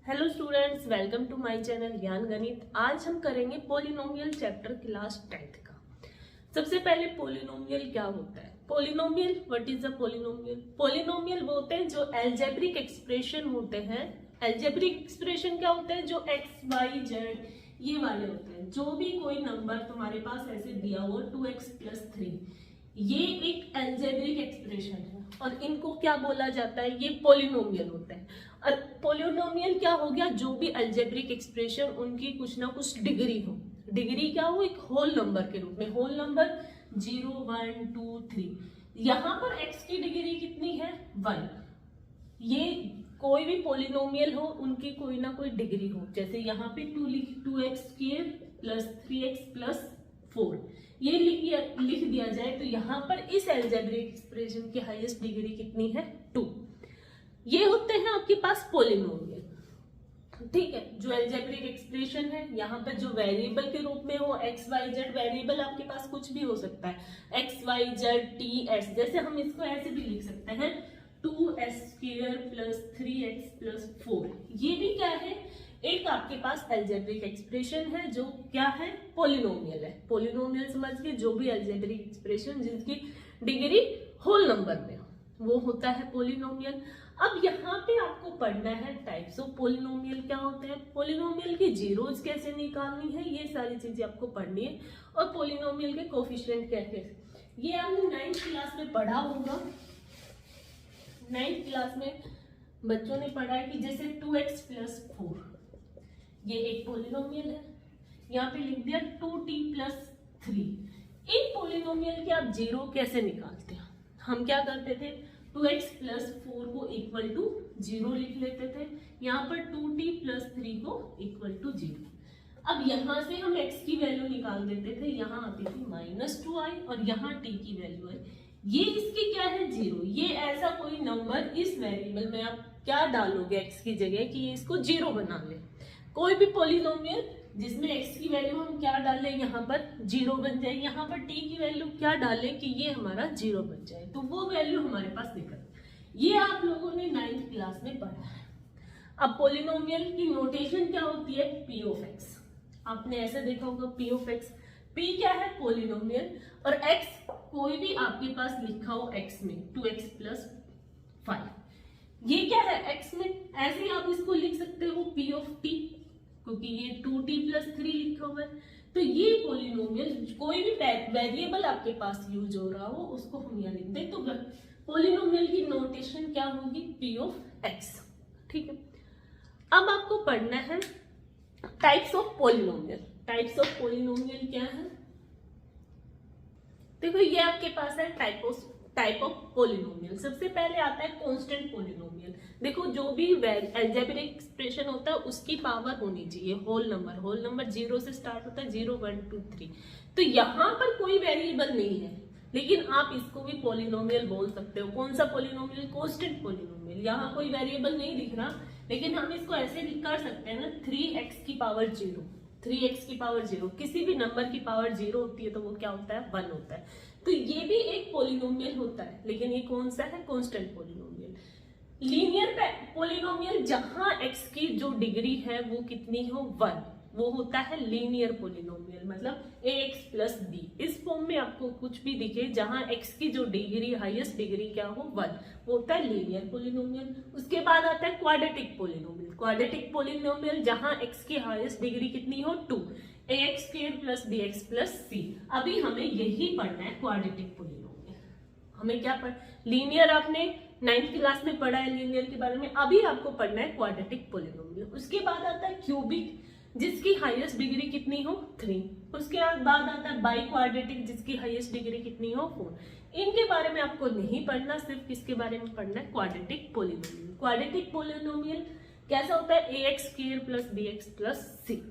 Hello students, welcome to my channel Gyan Ganit. आज हम करेंगे पोलिनोमियल चैप्टर क्लास 10th का। सबसे पहले पोलिनोमियल क्या होता है? Polynomial, what is a polynomial? Polynomial वो होते हैं जो एल्जेब्रिक एक्सप्रेशन होते हैं। एल्जेब्रिक एक्सप्रेशन क्या होते हैं? जो एक्स वाई जेड ये वाले होते हैं। जो भी कोई नंबर तुम्हारे पास ऐसे दिया हो 2x+3, ये एक एल्जेब्रिक एक्सप्रेशन है और इनको क्या बोला जाता है? ये पोलिनोमियल होता है। और पोलिनोमियल क्या हो गया? जो भी अल्जेब्रिक एक्सप्रेशन उनकी कुछ ना कुछ डिग्री हो। डिग्री क्या हो? एक होल नंबर के रूप में। Whole number 0 1 2 3। यहाँ पर x की डिग्री कितनी है? 1। ये कोई भी पोलिनोमियल हो उनकी कोई ना कोई डिग्री हो। जैसे यहाँ पे 2x² + 3x + 4 ये लिख दिया जाए तो यहाँ पर इस एल्जेब्रिक एक्सप्रेशन की हाईएस्ट डिग्री कितनी है? 2। ये होते हैं आपके पास पोलिनोमियल। ठीक है, जो एल्जेब्रिक एक्सप्रेशन है यहाँ पर जो वेरिएबल के रूप में हो x y z, वेरिएबल आपके पास कुछ भी हो सकता है x y z t s। जैसे हम इसको ऐसे भी लिख सकते हैं 2s² + 3x + 4। ये भी क्या है? एक आपके पास एल्जेब्रिक एक्सप्रेशन है जो क्या है? पोलिनोमियल है। पोलिनोमियल समझ के जो भी एल्जेब्रिक एक्सप्रेशन जिसकी डिग्री होल नंबर में हो वो होता है पोलिनोमियल। अब यहाँ पे आपको पढ़ना है टाइप्स ऑफ पोलिनोमियल क्या होते हैं, पोलिनोमियल की जीरोज कैसे निकालनी है, ये सारी चीजें आपको पढ़नी है। और पोलिनोमियल के कोफिशिएंट कैसे, ये आपने 9th क्लास में पढ़ा होगा। 9th क्लास में बच्चों ने पढ़ा है कि जैसे 2x + 4 ये एक पोलिनोमियल है। यहाँ पे लिख दिया 2t + 3। इन पोलिनोमियल के आप जीरो कैसे निकालते हैं? हम क्या करते थे? 2x + 4 को = 0 लिख लेते थे। यहाँ पर 2t + 3 को = 0। अब यहाँ से हम x की वैल्यू निकाल देते थे। यहाँ आती थी -2i और यहाँ t की वैल्यू है। ये इसकी क्या है? 0। ये ऐसा कोई नंबर इस वेरिएबल में आप क्या डालोगे x की जगह कि ये इसको 0 बना ले। कोई भी पोलिनोमियल जिसमें x की वैल्यू हम क्या डालें? यहाँ पर 0 बन जाए। यहाँ पर t की वैल्यू क्या डालें कि ये हमारा 0 बन जाए, तो वो वैल्यू हमारे पास निकल। ये आप लोगों ने 9th क्लास में पढ़ा है। अब पोलिनोमियल की नोटेशन क्या होती है? p of x। आपने ऐसे देखा होगा p of x। p क्या है? पोलिनोमियल। और x कोई भी आपके पास लिखा हो x में 2x + 5। ये क्या है? x में ऐसे ही आप इसको लिख सकते हो p of t, क्योंकि ये 2t + 3 लिखा हुआ है। तो ये पोलिनोमियल कोई भी वेरिएबल आपके पास यूज हो रहा हो उसको हम यहाँ लिखते हैं। तो पोलिनोमियल की नोटेशन क्या होगी? p of x। ठीक है, अब आपको पढ़ना है types of polynomial. Types of polynomial क्या है? देखो ये आपके पास है टाइप ऑफ पोलिनोमियल। सबसे पहले आता है कांस्टेंट पोलिनोमियल। देखो जो भी एल्जेब्रिक एक्सप्रेशन होता है उसकी पावर होनी चाहिए होल नंबर। होल नंबर 0 से स्टार्ट होता है, 0 1 2 3। तो यहाँ पर कोई वेरिएबल नहीं है, लेकिन आप इसको भी पोलिनोमियल बोल सकते हो। कौन सा पोलिनोमियल? Constant polynomial. यहाँ कोई वेरिएबल नहीं दिख रहा, लेकिन हम इसको ऐसे भी कर सकते हैं ना, 3x की पावर 0। 3x की पावर 0, किसी भी नंबर की पावर 0 होती है तो वो क्या होता है? 1 होता है। तो ये भी एक पोलिनोमियल होता है, लेकिन ये कौन सा है? Constant polynomial. लीनियर पोलिनोमियल जहां x की जो डिग्री है वो कितनी हो? 1, वो होता है लीनियर पोलिनोमियल। मतलब ax + b। इस फॉर्म में आपको कुछ भी दिखे जहां x की जो डिग्री हाईएस्ट डिग्री क्या हो? 1, वो होता है लीनियर पोलिनोमियल। उसके बाद आता है क्वाड्रेटिक पोलिनोमियल। क्वाड्रेटिक पोलिनोमियल जहां x की हाईएस्ट डिग्री कितनी हो? 2, ax² + bx + c। अभी हमें यही पढ़ना है क्वाड्रेटिक पोलिनोमियल। हमें क्या लीनियर आपने 9th क्लास में पढ़ा है लीनियर के बारे में। अभी आपको पढ़ना है क्वाड्रेटिक पोलिनोमियल। उसके बाद आता है क्यूबिक जिसकी हाईएस्ट डिग्री कितनी हो? 3। उसके बाद आता है बाई क्वाड्रेटिक जिसकी हाईएस्ट डिग्री कितनी हो? 4। इनके बारे में आपको नहीं पढ़ना, सिर्फ किसके बारे में पढ़ना है? Quadratic polynomial. क्वाड्रेटिक पोलिनोमियल कैसा होता है? ax² + bx + c।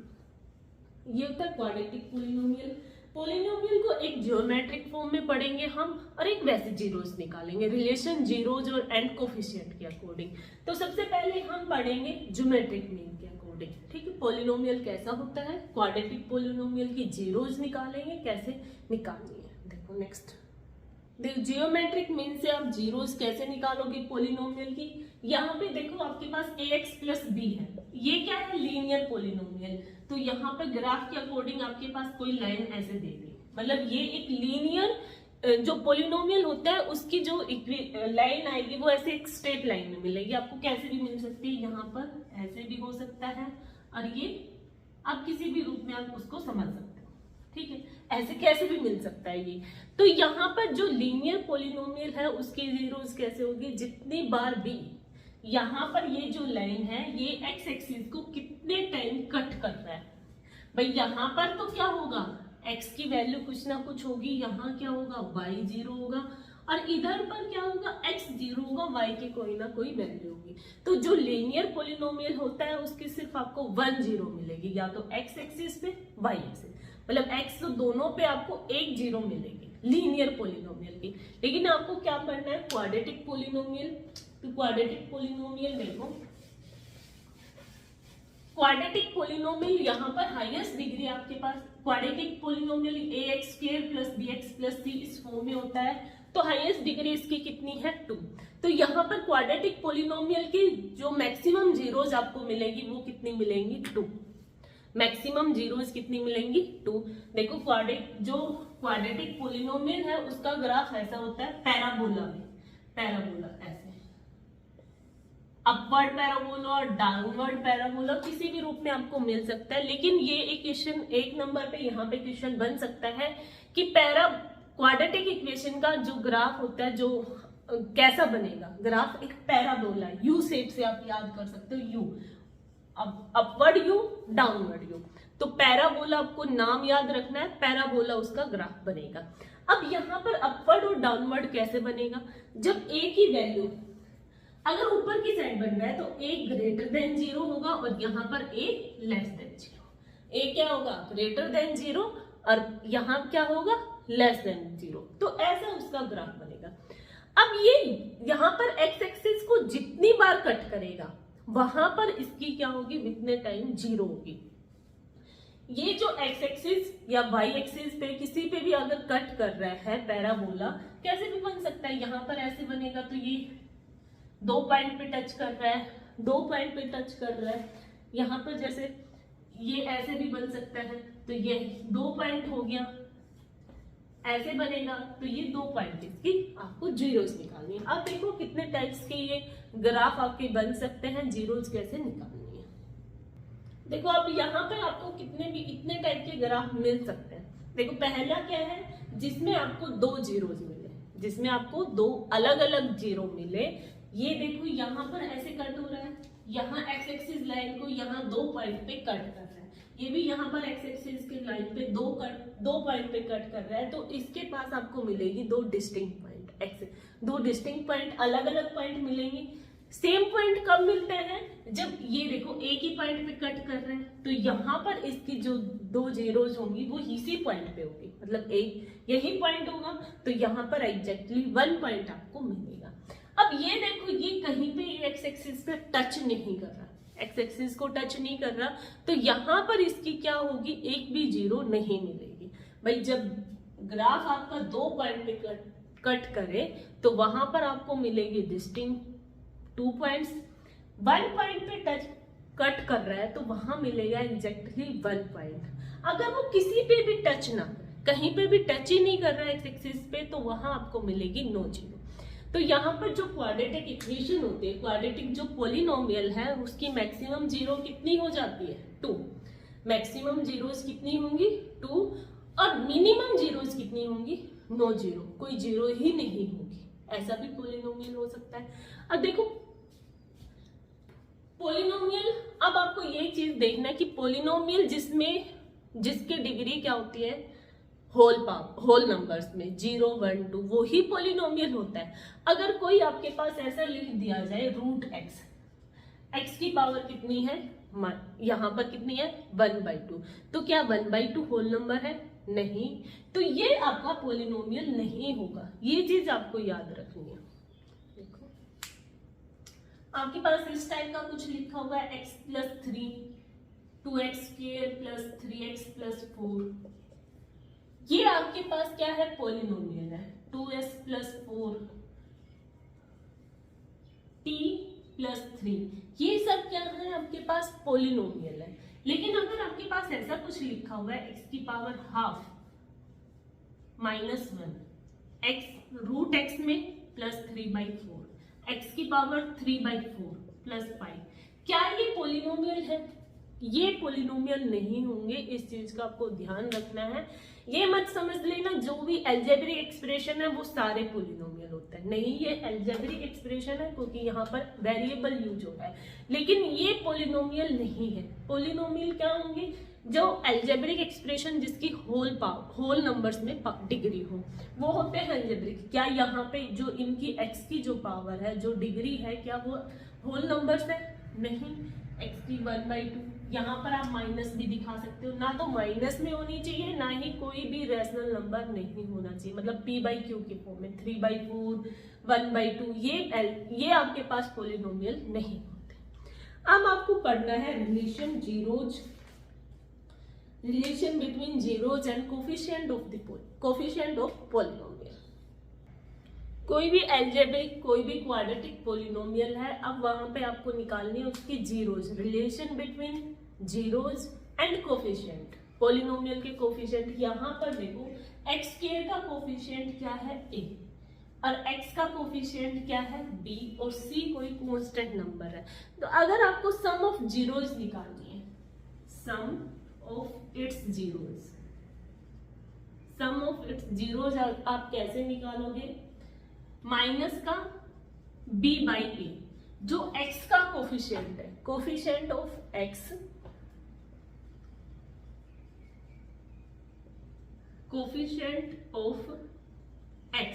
ये होता है क्वाड्रेटिक पोलिनोमियल। पोलिनोमियल को एक जियोमेट्रिक फॉर्म में पढ़ेंगे हम और एक वैसे जीरोस निकालेंगे, रिलेशन जीरोज और एंड कोफिशिएंट के अकॉर्डिंग। तो सबसे पहले हम पढ़ेंगे ज्योमेट्रिक मीन के अकॉर्डिंग। ठीक है, पोलिनोमियल कैसा होता है? क्वाड्रेटिक पोलिनोमियल की जीरोज निकालेंगे, कैसे निकालनी है देखो। नेक्स्ट जियोमेट्रिक मीन से आप जीरोस कैसे निकालोगे पोलिनोमियल की? यहाँ पे देखो आपके पास ax प्लस बी है, ये क्या है, लीनियर पोलिनोमियल। तो यहाँ पे ग्राफ के अकॉर्डिंग आपके पास कोई लाइन ऐसे दे दी, मतलब ये एक लीनियर जो पोलिनोमियल होता है उसकी जो लाइन आएगी वो ऐसे एक स्ट्रेट लाइन में मिलेगी आपको, कैसे भी मिल सकती है, यहाँ पर ऐसे भी हो सकता है, और ये आप किसी भी रूप में आप उसको समझ सकते हो, ठीक है, ऐसे कैसे भी मिल सकता है ये। तो यहाँ पर जो लीनियर पोलिनोमियल है उसकी जीरोस कैसे होगी, जितनी बार भी यहाँ पर ये जो लाइन है ये एक्स एक्सिस को कितने टाइम कट कर रहा है, भाई यहाँ पर तो क्या होगा, x की वैल्यू कुछ ना कुछ होगी, यहाँ क्या होगा, y 0 होगा, और इधर पर क्या होगा, x 0 होगा, y की कोई ना कोई वैल्यू होगी। तो जो लीनियर पोलिनोमियल होता है उसकी सिर्फ आपको 1 0 मिलेगी, या तो x एक्सिस पे y एक्सिस, मतलब x तो दोनों पे आपको एक 0 मिलेगी लीनियर पोलिनोमियल की। लेकिन आपको क्या करना है, क्वाड्रेटिक पोलिनोमियल। तो क्वाड्रेटिक पोलिनोमियल देखो, क्वाड्रेटिक पोलिनोमियल यहाँ पर हाईएस्ट डिग्री आपके पास, quadratic polynomial ax square plus bx plus c इस फॉर्म में होता है, तो हाईएस्ट डिग्री इसकी कितनी है, 2। तो यहाँ पर क्वाड्रेटिक पोलिनोमियल की जो मैक्सिमम जीरोस आपको मिलेगी वो कितनी मिलेंगी, 2। मैक्सिमम जीरोस कितनी मिलेंगी, 2। देखो जो क्वाड्रेटिक पोलिनोमियल है उसका ग्राफ ऐसा होता है, पैराबोला में, पैराबोला ऐसे, अपवर्ड पैराबोला और डाउनवर्ड पैराबोला किसी भी रूप में आपको मिल सकता है। लेकिन ये एक क्वेश्चन 1 नंबर पे यहाँ पे क्वेश्चन बन सकता है कि क्वाड्रेटिक इक्वेशन का जो ग्राफ होता है, जो कैसा बनेगा, ग्राफ एक पैराबोला यू शेप से आप याद कर सकते हो, you, upward you, downward you. तो पैराबोला आपको नाम याद रखना है, पैराबोला उसका ग्राफ बनेगा। अब यहाँ पर अपवर्ड और डाउनवर्ड कैसे बनेगा, जब ए की वैल्यू अगर ऊपर की साइड बन रहा है तो a ग्रेटर देन 0 होगा और यहाँ पर a लेस देन 0। a क्या होगा, ग्रेटर देन 0, और यहाँ क्या होगा, लेस देन 0। तो ऐसा उसका ग्राफ बनेगा। अब ये यहाँ पर x एक्सिस को जितनी बार कट करेगा वहां पर इसकी क्या होगी, विथने टाइम 0 होगी। ये जो x एक्सिस या y एक्सिस पे किसी पे भी अगर कट कर रहा है पैराबोला, कैसे भी बन सकता है, यहाँ पर ऐसे बनेगा तो ये 2 पॉइंट पे टच कर रहा है, 2 पॉइंट पे टच कर रहा है, यहाँ पर जैसे ये ऐसे भी बन सकता है, तो ये 2 पॉइंट हो गया, ऐसे बनेगा, तो ये 2 पॉइंट इसकी आपको जीरोस निकालनी है। अब देखो कितने टाइप्स के ये ग्राफ आपके बन सकते हैं, जीरोस कैसे निकालनी है। देखो अब यहाँ पर आपको कितने भी इतने टाइप के ग्राफ मिल सकते हैं। देखो पहला क्या है, जिसमें आपको 2 जीरोस मिले, जिसमें आपको 2 अलग अलग जीरो मिले। ये देखो यहाँ पर ऐसे कट हो रहा है, यहाँ एक्स एक्सिस लाइन को यहाँ 2 पॉइंट पे कट कर रहा है, ये भी यहाँ पर एक्स एक्सिस के लाइन पे 2 पॉइंट पे कट कर रहा है। तो इसके पास आपको मिलेगी 2 डिस्टिंक्ट पॉइंट, 2 डिस्टिंक्ट पॉइंट, अलग अलग पॉइंट मिलेंगे। सेम पॉइंट कब मिलते हैं, जब ये देखो एक ही पॉइंट पे कट कर रहे हैं, तो यहाँ पर इसकी जो 2 जीरोस होंगी वो इसी पॉइंट पे होगी, मतलब एक यही पॉइंट होगा, तो यहाँ पर एग्जैक्टली 1 पॉइंट आपको मिलेगा। अब ये देखो ये कहीं पे एक्स एक्सिस पे टच नहीं कर रहा, एक्स एक्सिस को टच नहीं कर रहा, तो यहाँ पर इसकी क्या होगी, एक भी जीरो नहीं मिलेगी। भाई जब ग्राफ आपका 2 पॉइंट पे कट करे तो वहां पर आपको मिलेगी डिस्टिंक्ट 2 पॉइंट्स। 1 पॉइंट पे टच कट कर रहा है तो वहां मिलेगा एग्जैक्टली 1 पॉइंट। अगर वो किसी पे भी टच ना, कहीं पे भी टच ही नहीं कर रहा है एक्स एक्सिस पे, तो वहां आपको मिलेगी नो जीरो। तो यहाँ पर जो क्वाड्रेटिक इक्वेशन होती है, क्वाड्रेटिक जो पोलिनोमियल है उसकी मैक्सिमम जीरो कितनी हो जाती है, 2। मैक्सिमम जीरोस कितनी होंगी, 2, और मिनिमम जीरोस कितनी होंगी, नो जीरो, कोई जीरो ही नहीं होगी। ऐसा भी पोलिनोमियल हो सकता है। अब देखो पोलिनोमियल, अब आपको ये चीज देखना है कि पोलिनोमियल जिसके डिग्री क्या होती है, होल नंबर्स में 0, 1, 2, वो ही पोलिनोमियल होता है। अगर कोई आपके पास ऐसा लिख दिया जाए √x, x की पावर कितनी है, यहाँ पर कितनी है 1/2, तो क्या 1/2 होल नंबर है, नहीं, तो ये आपका पोलिनोमियल नहीं होगा। ये चीज आपको याद रखनी है। देखो आपके पास इस टाइप का कुछ लिखा हुआ है x + 3, 2x² + 3x + 4, ये आपके पास क्या है, पोलिनोमियल है। 2s + 4 t +3, ये सब क्या है आपके पास पोलिनोमियल है। लेकिन अगर आपके पास ऐसा कुछ लिखा हुआ है x की power half -1, x root x में +3/4, x की पावर 3/4 +5, क्या ये पोलिनोमियल है? ये पोलिनोमियल नहीं होंगे, इस चीज का आपको ध्यान रखना है। ये मत समझ लेना जो भी अलजेब्रिक एक्सप्रेशन है वो सारे पोलिनोमियल होते हैं, नहीं, ये अलजेब्रिक एक्सप्रेशन है क्योंकि यहाँ पर वेरिएबल यूज हो रहा है, लेकिन ये पोलिनोमियल नहीं है। पोलिनोमियल क्या होंगे? जो अलजेब्रिक एक्सप्रेशन जिसकी होल नंबर्स में डिग्री हो, वो होते हैं अलजेब्रिक। क्या यहाँ पे जो इनकी x की जो पावर है, जो डिग्री है, क्या वो होल नंबर्स है? नहीं, x की 1/2, यहाँ पर आप माइनस भी दिखा सकते हो, ना तो माइनस में होनी चाहिए, ना ही कोई भी रेशनल नंबर नहीं होना चाहिए, मतलब p/q के फॉर्म में 3/4 1/2, ये आपके पास पोलिनोमियल नहीं होते। अब आपको पढ़ना है relation between zeros and coefficient of polynomial. कोई भी अलजेब्रिक, कोई भी क्वाड्रेटिक पोलिनोमियल है, अब वहां पे आपको निकालनी है उसकी zeros, relation between zeros and coefficient. Polynomial के कोफिशिएंट यहाँ पर देखो, x² का कोफिशिएंट क्या है? a, और x का कोफिशिएंट क्या है? b, और c कोई कांस्टेंट नंबर है। तो अगर आपको सम ऑफ जीरोज निकालनी है, सम ऑफ इट्स जीरोज आप कैसे निकालोगे? माइनस का b/a, जो x का कोफिशिएंट है, coefficient of x,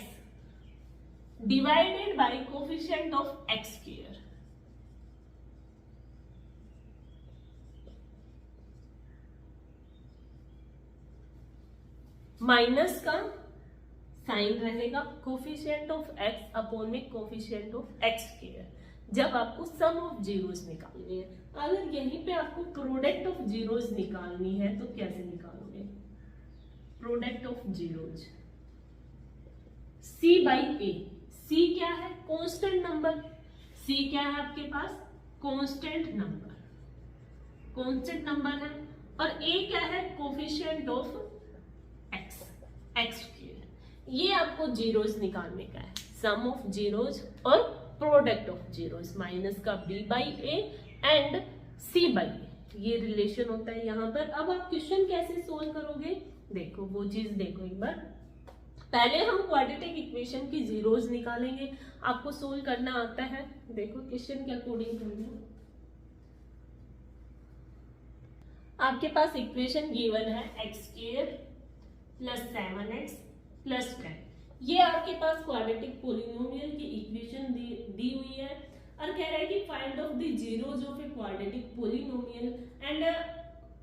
divided by coefficient of x², minus का साइन रहेगा कोफिशिएंट ऑफ x अपॉन में कोफिशिएंट ऑफ x², जब आपको सम ऑफ जीरोज निकालनी है। अगर यहीं पे आपको प्रोडक्ट ऑफ जीरोज निकालनी है तो कैसे निकालोगे? Product of zeros, c/a, c क्या है? कांस्टेंट नंबर, c क्या है आपके पास? कांस्टेंट नंबर है, और a क्या है? Coefficient of x²। ये आपको जीरोज निकालने का है, सम ऑफ जीरोज और प्रोडक्ट ऑफ जीरोज, माइनस का b/a एंड c/a, ये रिलेशन होता है यहाँ पर। अब आप क्वेश्चन कैसे सोल्व करोगे? देखो वो चीज देखो एक बार। पहले हम क्वाड्रेटिक इक्वेशन की जीरोज निकालेंगे, आपको सोल्व करना आता है। देखो क्वेश्चन के अकॉर्डिंग करेंगे। आपके पास इक्वेशन गिवन है x² + 7x + 10, ये आपके पास क्वाड्रेटिक पोलिनोमियल की इक्वेशन दी हुई है, और कह रहा है कि find of the zeros of a quadratic polynomial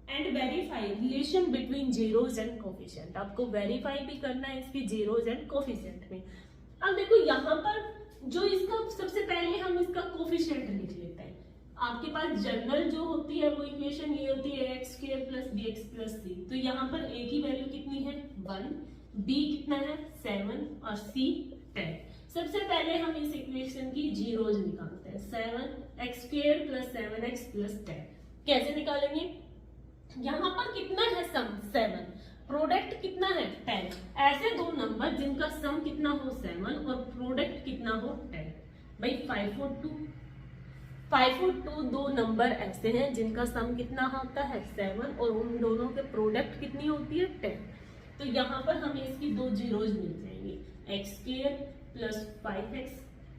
and verify relation between zeros and coefficient. आपको वेरीफाई भी करना है इसकी जीरोज एंड कोफिशिएंट में। अब देखो यहाँ पर जो इसका सबसे पहले हम इसका कोफिशिएंट लिख लेते हैं। आपके पास जनरल जो होती है वो इक्वेशन ये होती है x² + bx + c, तो यहाँ पर a की वैल्यू कितनी है? 1, b कितना है? 7, और c 10। सबसे पहले हम इस इक्वेशन की जीरोज निकालते हैं, 7x² + 7x + 10। कैसे निकालेंगे? यहाँ पर कितना है सम? 7, प्रोडक्ट कितना है? 10। ऐसे दो नंबर जिनका सम कितना हो? 7 और प्रोडक्ट कितना हो? 10। भाई 5 और 2 दो नंबर ऐसे हैं जिनका सम कितना होता है? 7, और उन दोनों के प्रोडक्ट कितनी होती है? 10। तो यहाँ पर हमें इसकी दो जीरोज मिल जाएंगी, x² + 5x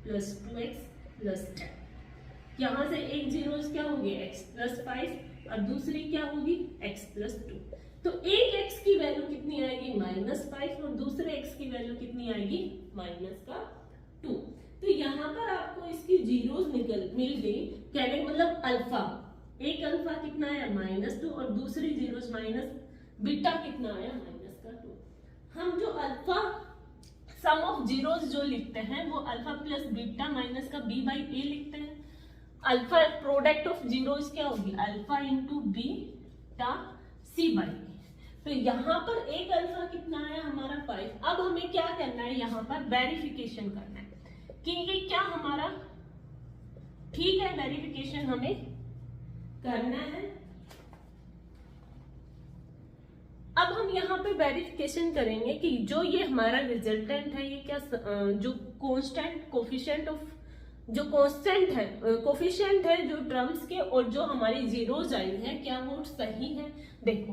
+ 2x + 10। यहाँ से एक जीरोज क्या होगी? x + 5, और दूसरी क्या होगी? x + 2। तो एक x की वैल्यू कितनी आएगी? -5, और दूसरे x की वैल्यू कितनी आएगी? -2। तो यहाँ पर आपको इसकी जीरोज मिल गई, कहने मतलब अल्फा, एक अल्फा कितना आया? -2, और दूसरी जीरोज बीटा कितना आया? -2। हम जो अल्फा सम ऑफ जीरोज जो लिखते हैं वो अल्फा + बीटा माइनस का b/a लिखते हैं। अल्फा प्रोडक्ट ऑफ जीरोज क्या होगी? Alpha × beta c/a। तो यहाँ पर एक अल्फा कितना आया हमारा? 5। अब हमें क्या करना है? यहाँ पर वेरिफिकेशन करना है कि ये क्या हमारा ठीक है, वेरिफिकेशन हमें करना है। अब हम यहाँ पे वेरिफिकेशन करेंगे कि जो ये हमारा रिजल्टेंट है, ये क्या जो कांस्टेंट कोफिशिएंट ऑफ जो कांस्टेंट है कोफिशिएंट है जो टर्म्स के और जो हमारी जीरोज आई है, क्या वो सही है। देखो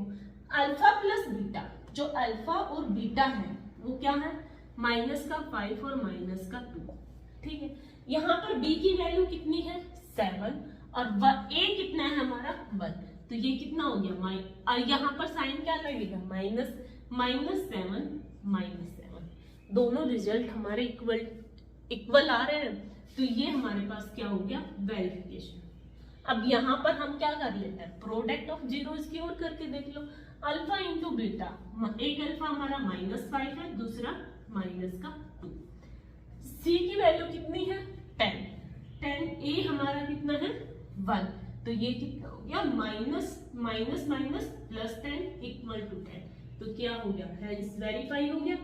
अल्फा प्लस बीटा, जो अल्फा और बीटा है वो क्या है, -5 और -2। ठीक है, यहाँ पर b की वैल्यू कितनी है 7 और a कितना है हमारा 1, तो ये कितना हो गया और यहाँ पर साइन क्या लगेगा -7 दोनों रिजल्ट हमारे इक्वल आ रहे हैं, तो ये हमारे पास क्या हो गया वेरिफिकेशन। अब यहाँ पर हम क्या कर लेते हैं, प्रोडक्ट ऑफ जीरोस की ओर करके देख लो। अल्फा इंटू बीटा, एक अल्फा हमारा -5 है, दूसरा -2। सी की वैल्यू कितनी है 10, ए हमारा कितना है 1, तो ये कितना हो गया -10 = 10, तो क्या हो गया हेंस वेरीफाई हो गया।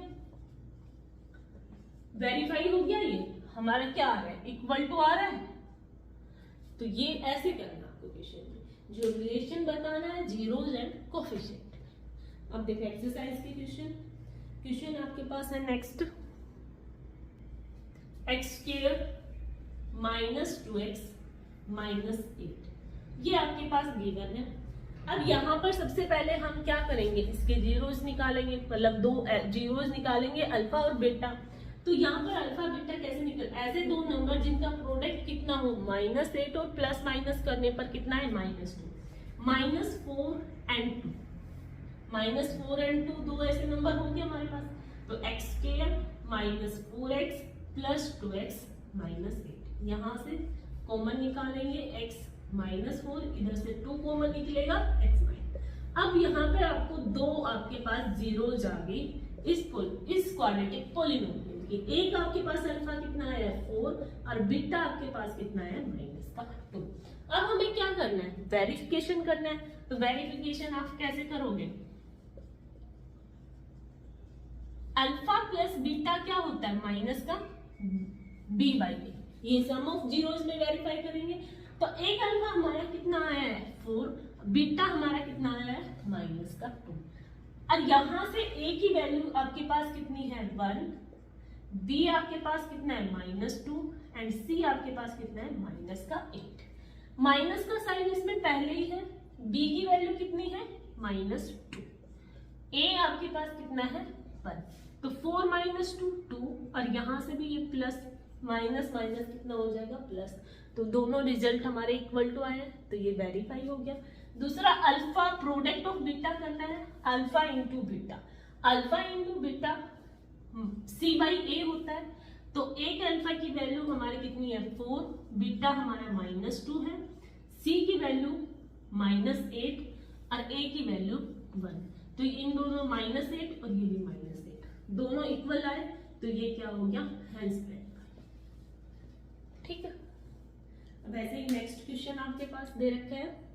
वेरीफाई हो गया, ये हमारा क्या आ रहा है इक्वल टू आ रहा है। तो ये ऐसे करना आपको क्वेश्चन में, जो रिलेशन बताना है जीरोज एंड कोफिशिएंट। अब देखो एक्सरसाइज के क्वेश्चन आपके पास है नेक्स्ट, x² -2x -8, ये आपके पास गिवन है। अब यहाँ पर सबसे पहले हम क्या करेंगे, इसके जीरोज निकालेंगे, मतलब दो जीरोज निकालेंगे अल्फा और बीटा। तो यहाँ पर अल्फा बीटा कैसे निकल, ऐसे दो नंबर जिनका प्रोडक्ट कितना हो -8 और प्लस माइनस करने पर कितना है -2, -4 and 2 दो ऐसे नंबर होंगे हमारे पास। तो x² -4x + 2x -8, यहाँ से कॉमन निकालेंगे x -4, इधर से 2 कॉमन निकलेगा x -। अब यहाँ पे आपको दो आपके पास जीरोज आ गई इस क्वाड्रेटिक पॉलिनोमियल की। एक आपके पास अल्फा कितना है 4 और बीटा आपके पास कितना है -2। अब हमें क्या करना है, वेरिफिकेशन करना है। तो वेरिफिकेशन आप कैसे करोगे, अल्फा प्लस बीटा क्या होता है माइनस का b/a, ये सम ऑफ जीरोस में वेरीफाई करेंगे। तो एक अल्फा हमारा कितना आया है 4, बीटा हमारा कितना आया है -2, और यहां से a की वैल्यू आपके पास कितनी है 1, b आपके पास कितना है -2 एंड c आपके पास कितना है -8। माइनस का साइन इसमें पहले ही है, b की वैल्यू कितनी है -2, a आपके पास कितना है 1, तो 4 -2 2, और यहां से भी ये प्लस माइनस माइनस कितना हो जाएगा प्लस, तो दोनों रिजल्ट हमारे इक्वल टू आए, तो ये वेरीफाई हो गया। दूसरा अल्फा प्रोडक्ट ऑफ बीटा करना है, alpha into beta, alpha into beta c/a होता है। तो एक अल्फा की वैल्यू हमारी कितनी है 4, बीटा हमारा -2 है, c की वैल्यू -8 और a की वैल्यू 1, तो इन दोनों -8 और ये भी -8 दोनों इक्वल आए, तो ये क्या हो गया हेंस वेरीफाई। ठीक है, अब ऐसे ही नेक्स्ट क्वेश्चन आपके पास दे रखे हैं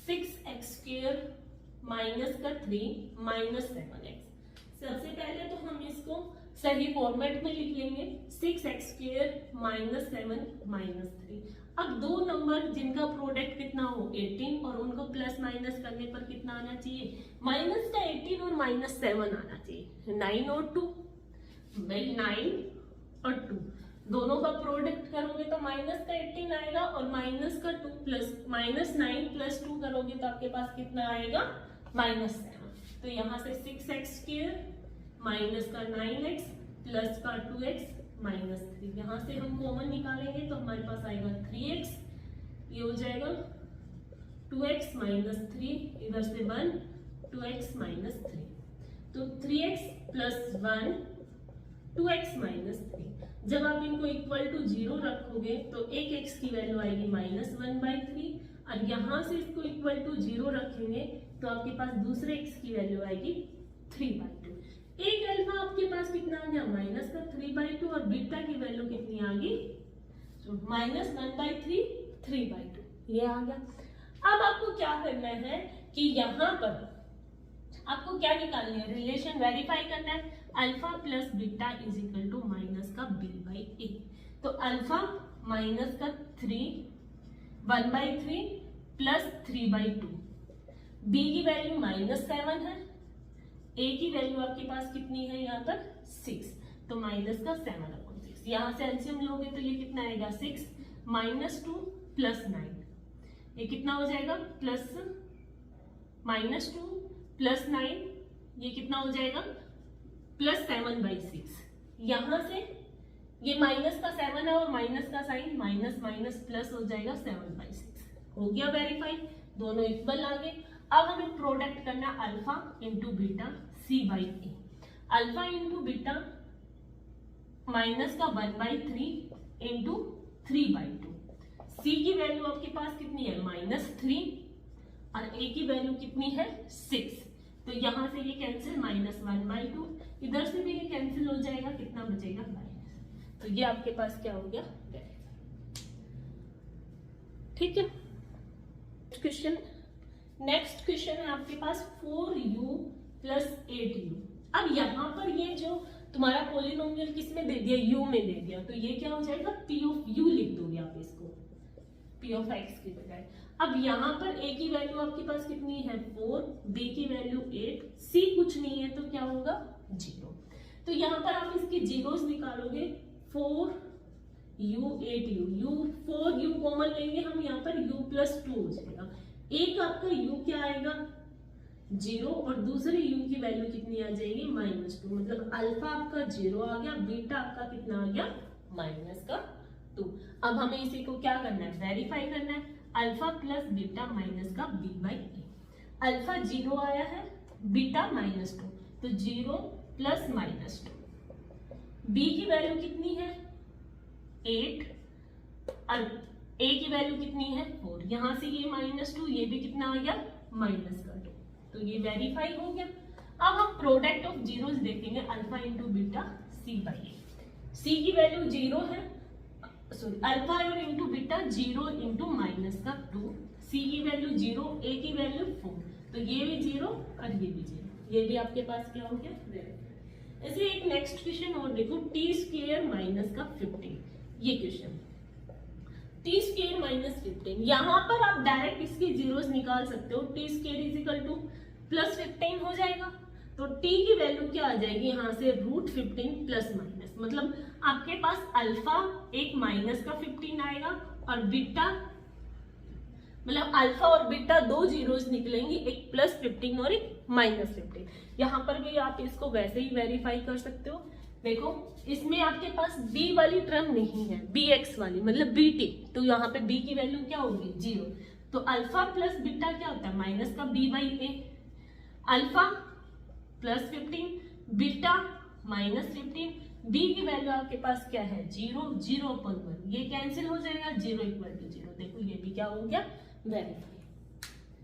6x² -3 -7x। सबसे पहले तो हम इसको सही फॉर्मेट में लिख लेंगे, 6x² -7 -3। अब दो नंबर जिनका प्रोडक्ट कितना हो 18 और उनको प्लस माइनस करने पर कितना आना चाहिए, माइनस का 18 और -7 आना चाहिए, 9 और 2, भाई 9 और 2 दोनों का प्रोडक्ट करोगे तो माइनस का 18 आएगा और माइनस का 2 प्लस -9 + 2 करोगे तो आपके पास कितना आएगा -7। तो यहाँ से 6x² माइनस का 9x प्लस का 2x -3, यहाँ से हम कॉमन निकालेंगे तो हमारे पास आएगा 3x, ये हो जाएगा 2x -3, इधर से 1 2x -3, तो 3x + 1 2x -3। जब आप इनको इक्वल टू 0 रखोगे तो एक x की वैल्यू आएगी -1/3, और यहाँ से इसको इक्वल टू 0 रखेंगे तो आपके पास दूसरे x की वैल्यू आएगी 3/2। एक अल्फा आपके पास कितना आ गया -3/2 और बीटा की वैल्यू कितनी आ गई, तो -1/3 3/2, ये आ गया। अब आपको क्या करना है कि यहाँ पर आपको क्या निकालनी है, रिलेशन वेरीफाई करना है, alpha plus beta is equal to minus का b/a। तो अल्फा माइनस का 1/3 प्लस 3/2। बी की वैल्यू -7 है, ए की वैल्यू आपके पास कितनी है यहाँ पर 6, तो माइनस का 7/6। यहाँ से एलसीएम लोगे तो ये कितना आएगा 6 -2 प्लस 9, ये कितना हो जाएगा -2 प्लस 9, ये कितना हो जाएगा +7/6। यहाँ से ये माइनस का 7 है और माइनस का साइन माइनस माइनस प्लस हो जाएगा 7/6। हो गया वेरीफाई, दोनों इक्वल आ गए। अब हमें प्रोडक्ट करना alpha into beta C/A। Alpha into beta minus का 1/3 इंटू 3/2। सी की वैल्यू आपके पास कितनी है -3 और ए की वैल्यू कितनी है 6, तो यहां से ये कैंसिल -1/2, इधर से भी ये कैंसिल हो जाएगा, कितना बचेगा माइनस, तो ये आपके पास क्या हो गया ठीक है। क्वेश्चन नेक्स्ट क्वेश्चन है आपके पास 4u + 8u। अब यहाँ पर ये जो तुम्हारा पॉलिनोमियल किस में दे दिया, u में दे दिया, तो ये क्या हो जाएगा p ऑफ u लिख दोगे आप इसको p ऑफ x की बजाय। अब यहाँ पर a की वैल्यू आपके पास कितनी है 4, b की वैल्यू 8, c कुछ नहीं है तो क्या होगा 0। तो यहाँ पर आप इसके जीरोस निकालोगे 4u 8u, 4u कॉमन लेंगे हम, यहाँ पर u + 2 हो जाएगा। एक आपका u क्या आएगा 0 और दूसरे u की वैल्यू कितनी आ जाएगी -2, मतलब अल्फा आपका 0 आ गया, बीटा आपका कितना आ गया -2। अब हमें इसी को क्या करना है वेरीफाई करना है, अल्फा प्लस बीटा माइनस का b/a। अल्फा 0 आया है, बीटा -2, तो 0 + -2। b की वैल्यू कितनी है 8 और a की वैल्यू कितनी है 4, यहां से ये -2, ये भी कितना आ गया -2, तो ये वेरीफाई हो गया। अब हम प्रोडक्ट ऑफ जीरोस देखेंगे, alpha into beta C/A। c की वैल्यू 0 है, सॉरी अल्फा और इंटू बीटा 0 इंटू -2, c की वैल्यू 0, a की वैल्यू 4, तो ये भी 0 और ये भी 0, ये भी आपके पास क्या हो गया वेरीफाई। ऐसे एक नेक्स्ट क्वेश्चन और देखो, t² - 15, ये क्वेश्चन t² - 15, यहाँ पर आप डायरेक्ट इसके जीरोस निकाल सकते हो, t² +15 हो जाएगा, तो t की वैल्यू क्या आ जाएगी यहाँ से √15 +- मतलब आपके पास अल्फा एक -15 आएगा और बीटा, मतलब अल्फा और बीटा दो जीरोस निकलेंगे, एक +15 और एक -15। यहाँ पर भी आप इसको वैसे ही वेरीफाई कर सकते हो। देखो इसमें आपके पास b वाली टर्म नहीं है, bx वाली मतलब bt, तो यहाँ पे b की वैल्यू क्या होगी 0, तो अल्फा प्लस बीटा क्या होता है माइनस का b/a, अल्फा +15 बीटा -15, b की वैल्यू आपके पास क्या है 0, 0/1, ये कैंसिल हो जाएगा, 0 = 0। देखो ये भी क्या हो गया वेरीफाई।